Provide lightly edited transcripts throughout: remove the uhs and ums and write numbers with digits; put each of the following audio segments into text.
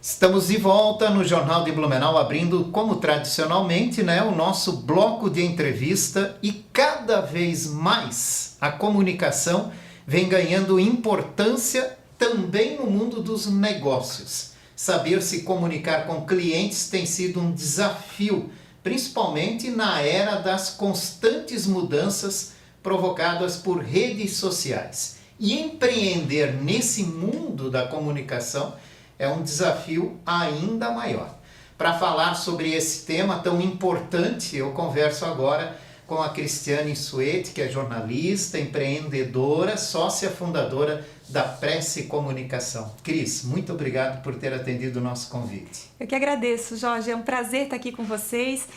Estamos de volta no Jornal de Blumenau, abrindo, como tradicionalmente, o nosso bloco de entrevista, e cada vez mais a comunicação vem ganhando importância também no mundo dos negócios. Saber se comunicar com clientes tem sido um desafio, principalmente na era das constantes mudanças provocadas por redes sociais. E empreender nesse mundo da comunicação é um desafio ainda maior. Para falar sobre esse tema tão importante, eu converso agora com a Cristiane Suete, que é jornalista, empreendedora, sócia fundadora da Prece Comunicação. Cris, muito obrigado por ter atendido o nosso convite. Eu que agradeço, Jorge. É um prazer estar aqui com vocês,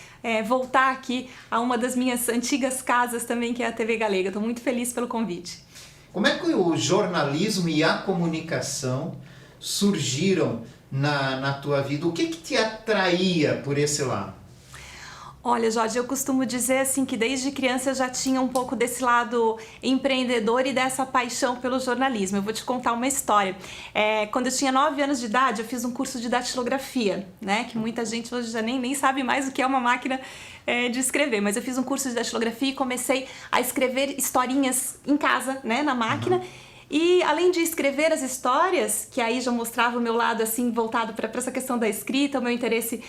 voltar aqui a uma das minhas antigas casas também, que é a TV Galega. Estou muito feliz pelo convite. Como é que o jornalismo e a comunicação surgiram na tua vida? O que te atraía por esse lado? Olha, Jorge, eu costumo dizer assim que desde criança eu já tinha um pouco desse lado empreendedor e dessa paixão pelo jornalismo. Eu vou te contar uma história. Quando eu tinha 9 anos de idade, eu fiz um curso de datilografia, né? Que muita gente hoje já nem sabe mais o que é uma máquina de escrever. Mas eu fiz um curso de datilografia e comecei a escrever historinhas em casa, né? Na máquina. E além de escrever as histórias, que aí já mostrava o meu lado assim voltado para essa questão da escrita, o meu interesse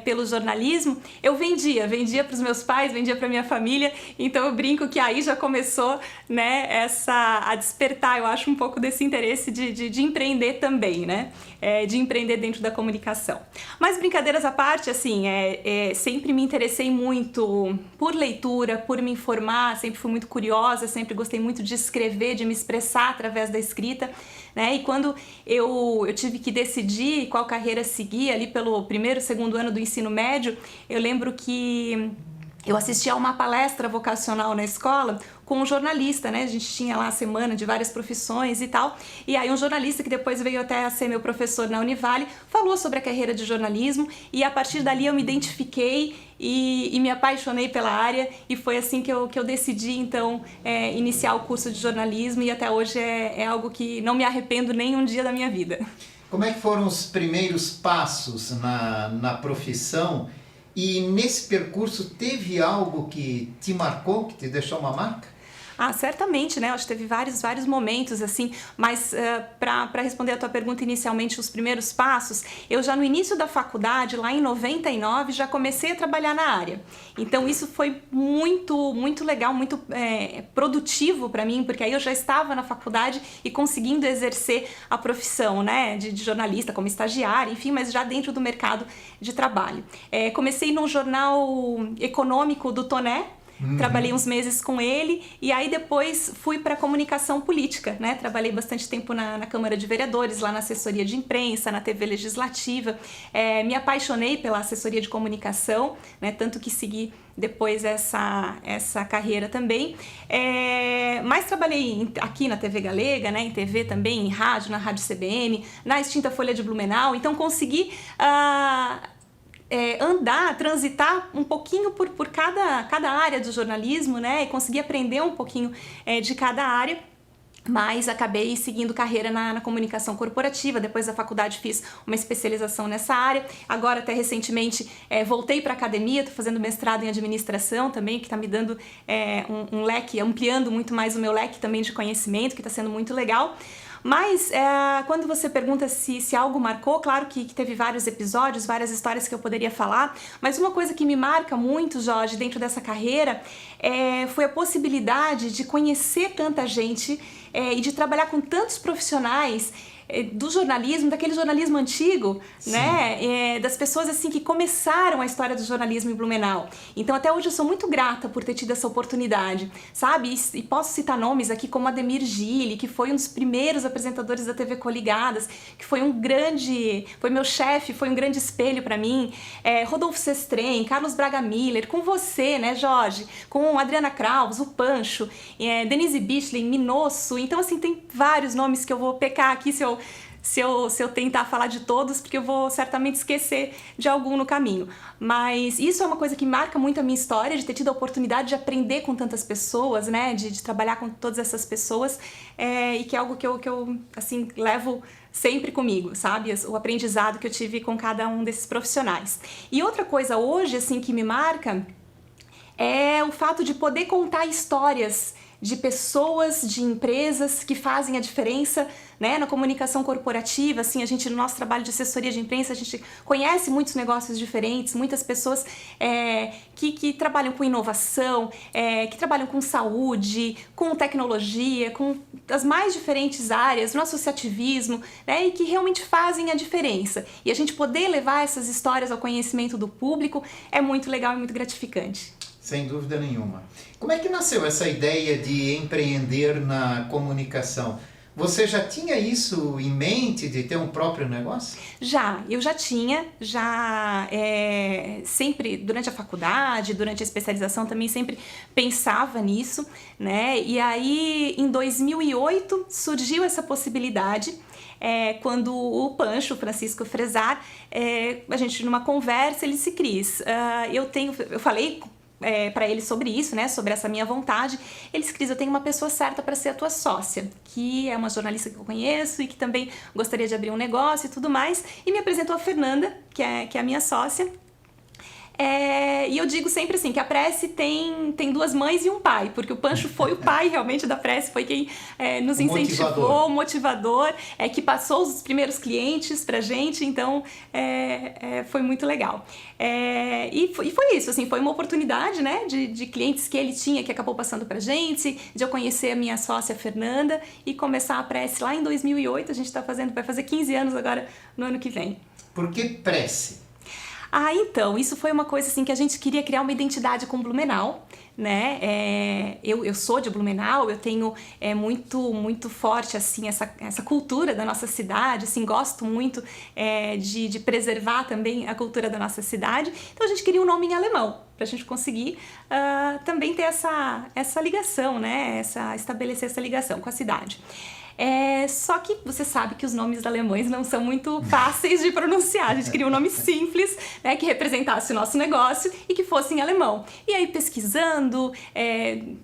pelo jornalismo, eu vendia para os meus pais, vendia para minha família. Então eu brinco que aí já começou, né, a despertar, eu acho, um pouco desse interesse de empreender também, né? De empreender dentro da comunicação. Mas brincadeiras à parte, assim, sempre me interessei muito por leitura, por me informar, sempre fui muito curiosa, sempre gostei muito de escrever, de me expressar através da escrita, né? E quando eu tive que decidir qual carreira seguir ali pelo primeiro, segundo ano do ensino médio, eu lembro que eu assisti a uma palestra vocacional na escola com um jornalista, né? A gente tinha lá a semana de várias profissões e tal. E aí um jornalista que depois veio até a ser meu professor na Univale falou sobre a carreira de jornalismo, e a partir dali eu me identifiquei e me apaixonei pela área, e foi assim que eu decidi então iniciar o curso de jornalismo, e até hoje é algo que não me arrependo nem um dia da minha vida. Como é que foram os primeiros passos na profissão? E nesse percurso teve algo que te marcou, que te deixou uma marca? Ah, certamente, né? Acho que teve vários momentos, assim, mas para responder a tua pergunta inicialmente, os primeiros passos, eu já no início da faculdade, lá em 99, já comecei a trabalhar na área. Então isso foi muito legal, muito produtivo para mim, porque aí eu já estava na faculdade e conseguindo exercer a profissão, né, de jornalista, como estagiária, enfim, mas já dentro do mercado de trabalho. Comecei num jornal econômico do Toné. Trabalhei uns meses com ele, e aí depois fui para comunicação política, né? Trabalhei bastante tempo na Câmara de Vereadores, lá na assessoria de imprensa, na TV Legislativa. Me apaixonei pela assessoria de comunicação, né? Tanto que segui depois essa carreira também. Mas trabalhei aqui na TV Galega, né? Em TV também, em rádio, na Rádio CBN, na extinta Folha de Blumenau. Então consegui transitar um pouquinho por cada área do jornalismo, né? E conseguir aprender um pouquinho de cada área. Mas acabei seguindo carreira na comunicação corporativa. Depois da faculdade fiz uma especialização nessa área. Agora, até recentemente, voltei para a academia, estou fazendo mestrado em administração também, que está me dando um leque, ampliando muito mais o meu leque também de conhecimento, que está sendo muito legal. Mas quando você pergunta se algo marcou, claro que teve vários episódios, várias histórias que eu poderia falar, mas uma coisa que me marca muito, Jorge, dentro dessa carreira, foi a possibilidade de conhecer tanta gente e de trabalhar com tantos profissionais do jornalismo, daquele jornalismo antigo, né? Das pessoas assim que começaram a história do jornalismo em Blumenau. Então até hoje eu sou muito grata por ter tido essa oportunidade, sabe? E posso citar nomes aqui como Ademir Gili, que foi um dos primeiros apresentadores da TV Coligadas, que foi foi meu chefe, foi um grande espelho para mim. Rodolfo Sestrem, Carlos Braga Miller, com você, né, Jorge? Com Adriana Kraus, o Pancho, Denise Bichling, Minosso. Então assim, tem vários nomes que eu vou pecar aqui se eu tentar falar de todos, porque eu vou certamente esquecer de algum no caminho. Mas isso é uma coisa que marca muito a minha história, de ter tido a oportunidade de aprender com tantas pessoas, né? De trabalhar com todas essas pessoas, e que é algo que eu assim, levo sempre comigo, sabe? O aprendizado que eu tive com cada um desses profissionais. E outra coisa hoje, assim, que me marca é o fato de poder contar histórias de pessoas, de empresas que fazem a diferença, né, na comunicação corporativa. Assim, a gente, no nosso trabalho de assessoria de imprensa, a gente conhece muitos negócios diferentes, muitas pessoas que trabalham com inovação, que trabalham com saúde, com tecnologia, com as mais diferentes áreas, no associativismo, né, e que realmente fazem a diferença. E a gente poder levar essas histórias ao conhecimento do público é muito legal e muito gratificante. Sem dúvida nenhuma. Como é que nasceu essa ideia de empreender na comunicação? Você já tinha isso em mente, de ter um próprio negócio? Eu já tinha, sempre durante a faculdade, durante a especialização também sempre pensava nisso, né? E aí em 2008 surgiu essa possibilidade. Quando o Pancho, Francisco Fresar, a gente numa conversa, ele disse: Cris, eu falei para ele sobre isso, né, sobre essa minha vontade. Ele disse: Cris, eu tenho uma pessoa certa para ser a tua sócia, que é uma jornalista que eu conheço e que também gostaria de abrir um negócio e tudo mais, e me apresentou a Fernanda, que é a minha sócia. E eu digo sempre assim, que a Prece tem duas mães e um pai, porque o Pancho foi o pai realmente da Prece, foi quem nos incentivou, o motivador, que passou os primeiros clientes pra gente, então foi muito legal. E foi isso, assim, foi uma oportunidade, né, de clientes que ele tinha, que acabou passando pra gente, de eu conhecer a minha sócia Fernanda e começar a Prece lá em 2008, a gente vai fazer 15 anos agora no ano que vem. Por que Prece? Então, isso foi uma coisa assim que a gente queria criar uma identidade com Blumenau, né? Eu sou de Blumenau, eu tenho muito forte assim essa cultura da nossa cidade, assim, gosto muito de preservar também a cultura da nossa cidade. Então a gente queria um nome em alemão, para a gente conseguir também ter essa ligação, né? Estabelecer essa ligação com a cidade. Só que você sabe que os nomes alemães não são muito fáceis de pronunciar. A gente queria um nome simples, né, que representasse o nosso negócio e que fosse em alemão. E aí, pesquisando,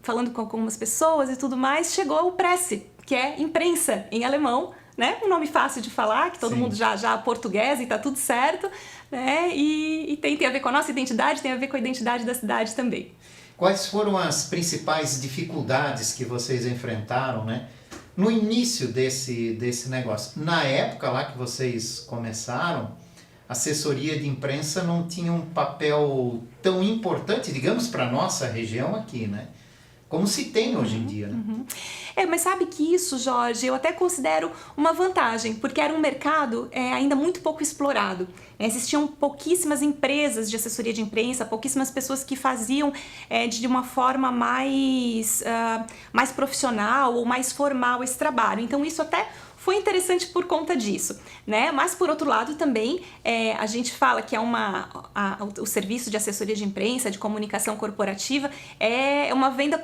falando com algumas pessoas e tudo mais, chegou o Presse, que é imprensa em alemão, né? Um nome fácil de falar, que todo mundo já português e tá tudo certo, né? E tem a ver com a nossa identidade, tem a ver com a identidade da cidade também. Quais foram as principais dificuldades que vocês enfrentaram, né, no início desse negócio? Na época lá que vocês começaram, a assessoria de imprensa não tinha um papel tão importante, digamos, para a nossa região aqui, né? Como se tem hoje em dia, né? Mas sabe que isso, Jorge, eu até considero uma vantagem, porque era um mercado ainda muito pouco explorado. Existiam pouquíssimas empresas de assessoria de imprensa, pouquíssimas pessoas que faziam de uma forma mais profissional ou mais formal esse trabalho. Então isso até foi interessante por conta disso, né? Mas por outro lado também a gente fala que o serviço de assessoria de imprensa, de comunicação corporativa, é uma venda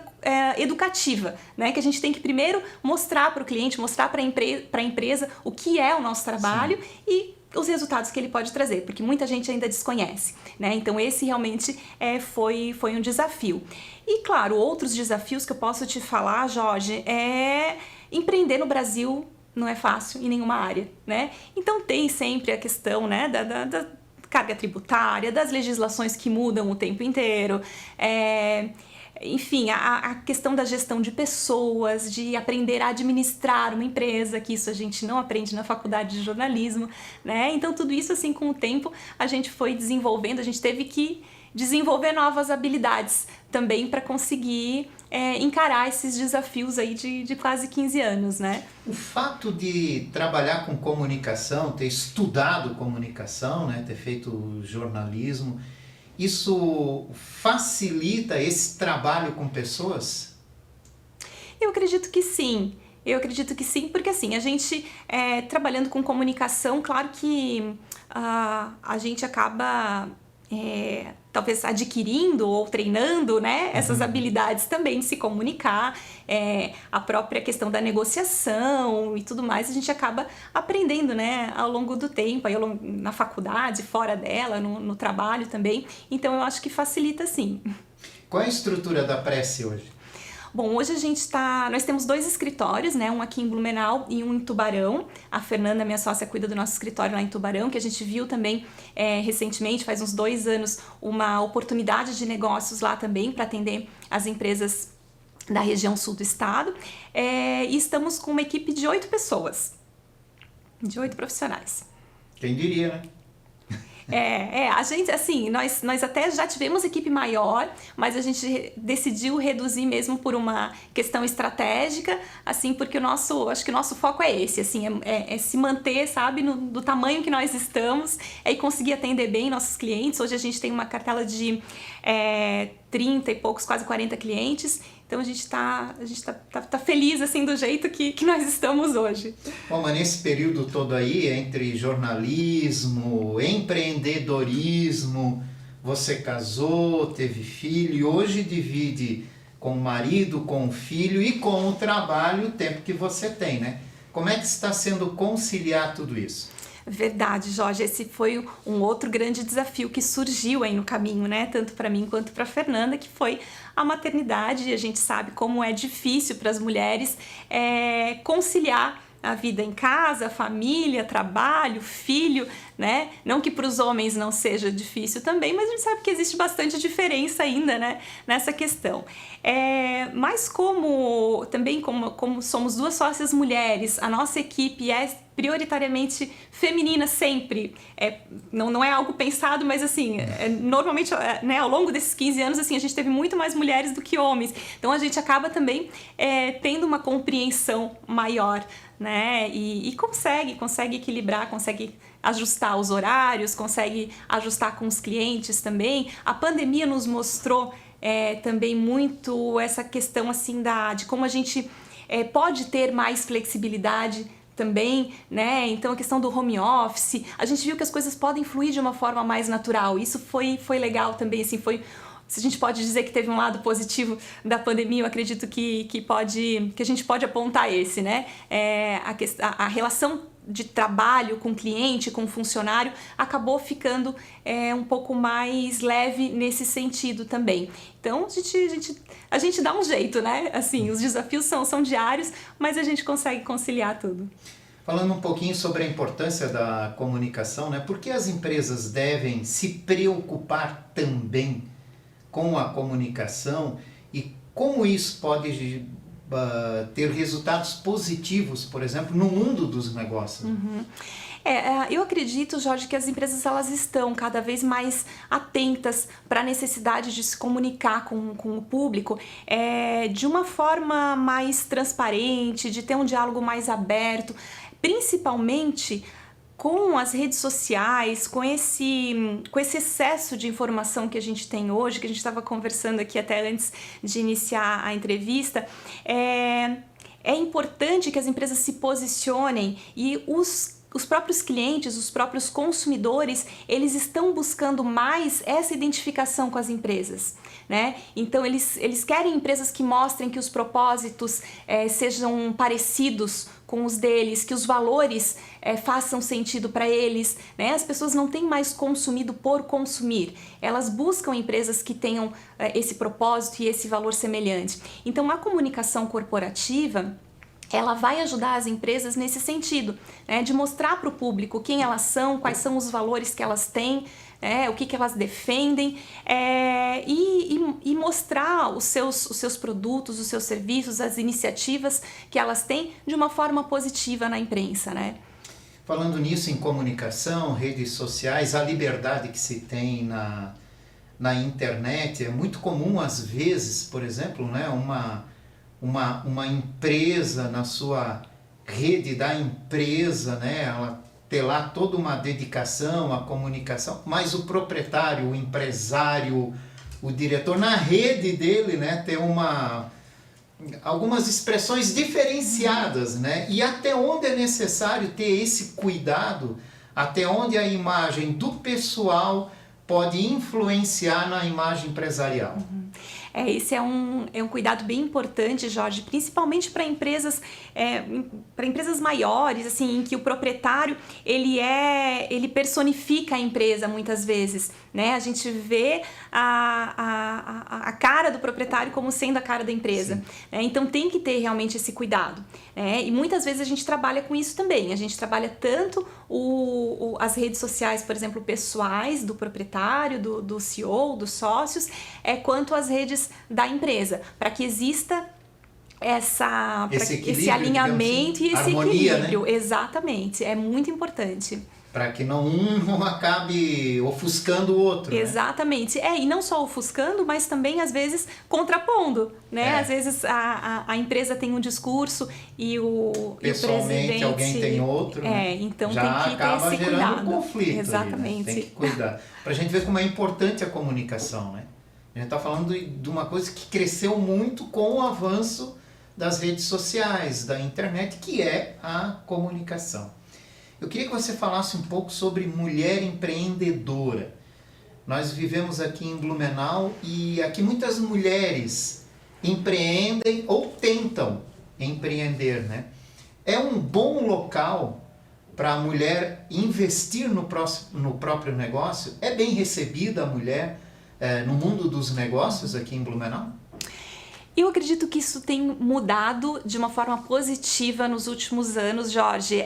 educativa, né? Que a gente tem que primeiro mostrar para o cliente, mostrar para a empresa o que é o nosso trabalho. Sim. E os resultados que ele pode trazer, porque muita gente ainda desconhece, né? Então esse realmente foi um desafio. E claro, outros desafios que eu posso te falar, Jorge, empreender no Brasil não é fácil em nenhuma área, né? Então tem sempre a questão, né, da carga tributária, das legislações que mudam o tempo inteiro, enfim, a questão da gestão de pessoas, de aprender a administrar uma empresa, que isso a gente não aprende na faculdade de jornalismo, né? Então tudo isso, assim, com o tempo a gente foi desenvolvendo, a gente teve que desenvolver novas habilidades também para conseguir encarar esses desafios aí de quase 15 anos, né? O fato de trabalhar com comunicação, ter estudado comunicação, né, ter feito jornalismo, isso facilita esse trabalho com pessoas? Eu acredito que sim. Porque assim, a gente trabalhando com comunicação, claro que a gente acaba talvez adquirindo ou treinando, né, essas habilidades também de se comunicar, a própria questão da negociação e tudo mais, a gente acaba aprendendo, né, ao longo do tempo, aí na faculdade, fora dela, no trabalho também, então eu acho que facilita sim. Qual é a estrutura da Prece hoje? Bom, hoje nós temos 2 escritórios, né? Um aqui em Blumenau e um em Tubarão. A Fernanda, minha sócia, cuida do nosso escritório lá em Tubarão, que a gente viu também recentemente, faz uns 2 anos, uma oportunidade de negócios lá também para atender as empresas da região sul do estado. E estamos com uma equipe de 8 pessoas, de 8 profissionais. Quem diria, né? A gente, assim, nós até já tivemos equipe maior, mas a gente decidiu reduzir mesmo por uma questão estratégica, assim, porque acho que o nosso foco é esse, assim, é se manter, sabe, do tamanho que nós estamos, e conseguir atender bem nossos clientes. Hoje a gente tem uma cartela de 30 e poucos, quase 40 clientes, então a gente tá feliz, assim, do jeito que nós estamos hoje. Bom, mas nesse período todo aí, entre jornalismo, empreendedorismo, você casou, teve filho, e hoje divide com o marido, com o filho e com o trabalho o tempo que você tem, né? Como é que está sendo conciliar tudo isso? Verdade, Jorge, esse foi um outro grande desafio que surgiu aí no caminho, né? Tanto para mim quanto para Fernanda, que foi a maternidade. E a gente sabe como é difícil para as mulheres conciliar a vida em casa, família, trabalho, filho, né? Não que para os homens não seja difícil também, mas a gente sabe que existe bastante diferença ainda, né, nessa questão. Mas como somos 2 sócias mulheres, a nossa equipe é prioritariamente feminina sempre, não é algo pensado, mas assim, normalmente, né, ao longo desses 15 anos, assim, a gente teve muito mais mulheres do que homens, então a gente acaba também tendo uma compreensão maior, né, e consegue equilibrar, consegue ajustar os horários, consegue ajustar com os clientes também. A pandemia nos mostrou também muito essa questão assim de como a gente pode ter mais flexibilidade também, né? Então a questão do home office, a gente viu que as coisas podem fluir de uma forma mais natural. Isso foi legal também, assim, se a gente pode dizer que teve um lado positivo da pandemia, eu acredito que a gente pode apontar esse, né? A relação de trabalho com o cliente, com o funcionário, acabou ficando um pouco mais leve nesse sentido também. Então a gente dá um jeito, né? Assim, os desafios são diários, mas a gente consegue conciliar tudo. Falando um pouquinho sobre a importância da comunicação, né? Por que as empresas devem se preocupar também com a comunicação e como isso pode ter resultados positivos, por exemplo, no mundo dos negócios? Uhum. Eu acredito, Jorge, que as empresas elas estão cada vez mais atentas para a necessidade de se comunicar com o público de uma forma mais transparente, de ter um diálogo mais aberto, principalmente com as redes sociais, com esse excesso de informação que a gente tem hoje, que a gente estava conversando aqui até antes de iniciar a entrevista, é importante que as empresas se posicionem e os próprios clientes, os próprios consumidores, eles estão buscando mais essa identificação com as empresas, né? Então eles querem empresas que mostrem que os propósitos sejam parecidos com os deles, que os valores façam sentido para eles, né? As pessoas não têm mais consumido por consumir, elas buscam empresas que tenham esse propósito e esse valor semelhante. Então a comunicação corporativa, ela vai ajudar as empresas nesse sentido, né, de mostrar para o público quem elas são, quais são os valores que elas têm, o que elas defendem, e mostrar os seus produtos, os seus serviços, as iniciativas que elas têm de uma forma positiva na imprensa, né? Falando nisso, em comunicação, redes sociais, a liberdade que se tem na internet, é muito comum às vezes, por exemplo, né, uma empresa na sua rede da empresa, né, ela ter lá toda uma dedicação à comunicação, mas o proprietário, o empresário, o diretor, na rede dele, né, ter algumas expressões diferenciadas, né, e até onde é necessário ter esse cuidado, até onde a imagem do pessoal pode influenciar na imagem empresarial. Esse é um cuidado bem importante, Jorge, principalmente para empresas maiores, assim, em que o proprietário ele personifica a empresa muitas vezes, né? A gente vê a cara do proprietário como sendo a cara da empresa, né? Então tem que ter realmente esse cuidado, né? E muitas vezes a gente trabalha com isso também. A gente trabalha tanto as redes sociais, por exemplo, pessoais do proprietário, do CEO, dos sócios, quanto as redes da empresa, para que exista esse alinhamento e esse harmonia, equilíbrio. né? Exatamente, é muito importante. Para que um não acabe ofuscando o outro. Exatamente. Né? E não só ofuscando, mas também, às vezes, contrapondo, né? Às vezes a empresa tem um discurso e o presidente... alguém tem outro. Né? Então já tem que acaba ter esse gerando cuidado. Um conflito. Exatamente. Ali, né? Tem que cuidar. Para a gente ver como é importante a comunicação, né? A gente está falando de uma coisa que cresceu muito com o avanço das redes sociais, da internet, que é a comunicação. Eu queria que você falasse um pouco sobre mulher empreendedora. Nós vivemos aqui em Blumenau e aqui muitas mulheres empreendem ou tentam empreender, né? É um bom local para a mulher investir no próprio negócio? É bem recebida a mulher no mundo dos negócios aqui em Blumenau? Eu acredito que isso tem mudado de uma forma positiva nos últimos anos, Jorge.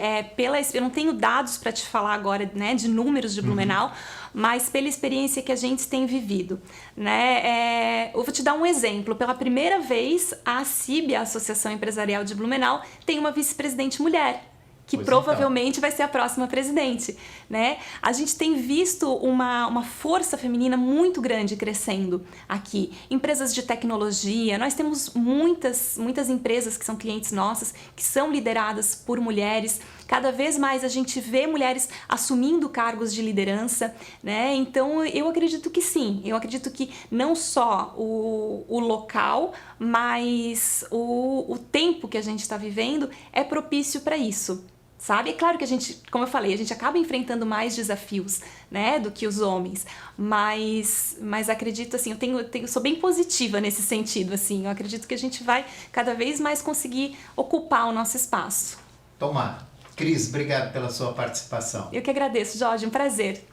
Eu não tenho dados para te falar agora, né, de números de Blumenau, mas pela experiência que a gente tem vivido, né? Eu vou te dar um exemplo. Pela primeira vez, a ACIB, a Associação Empresarial de Blumenau, tem uma vice-presidente mulher, que provavelmente vai ser a próxima presidente, né? A gente tem visto uma força feminina muito grande crescendo aqui. Empresas de tecnologia, nós temos muitas empresas que são clientes nossas, que são lideradas por mulheres. Cada vez mais a gente vê mulheres assumindo cargos de liderança, né? Então eu acredito que sim, eu acredito que não só o local, mas o tempo que a gente está vivendo é propício para isso. Sabe? É claro que a gente, como eu falei, a gente acaba enfrentando mais desafios, né, do que os homens, mas acredito assim, sou bem positiva nesse sentido, assim, eu acredito que a gente vai cada vez mais conseguir ocupar o nosso espaço. Tomara. Cris, obrigado pela sua participação. Eu que agradeço, Jorge, um prazer.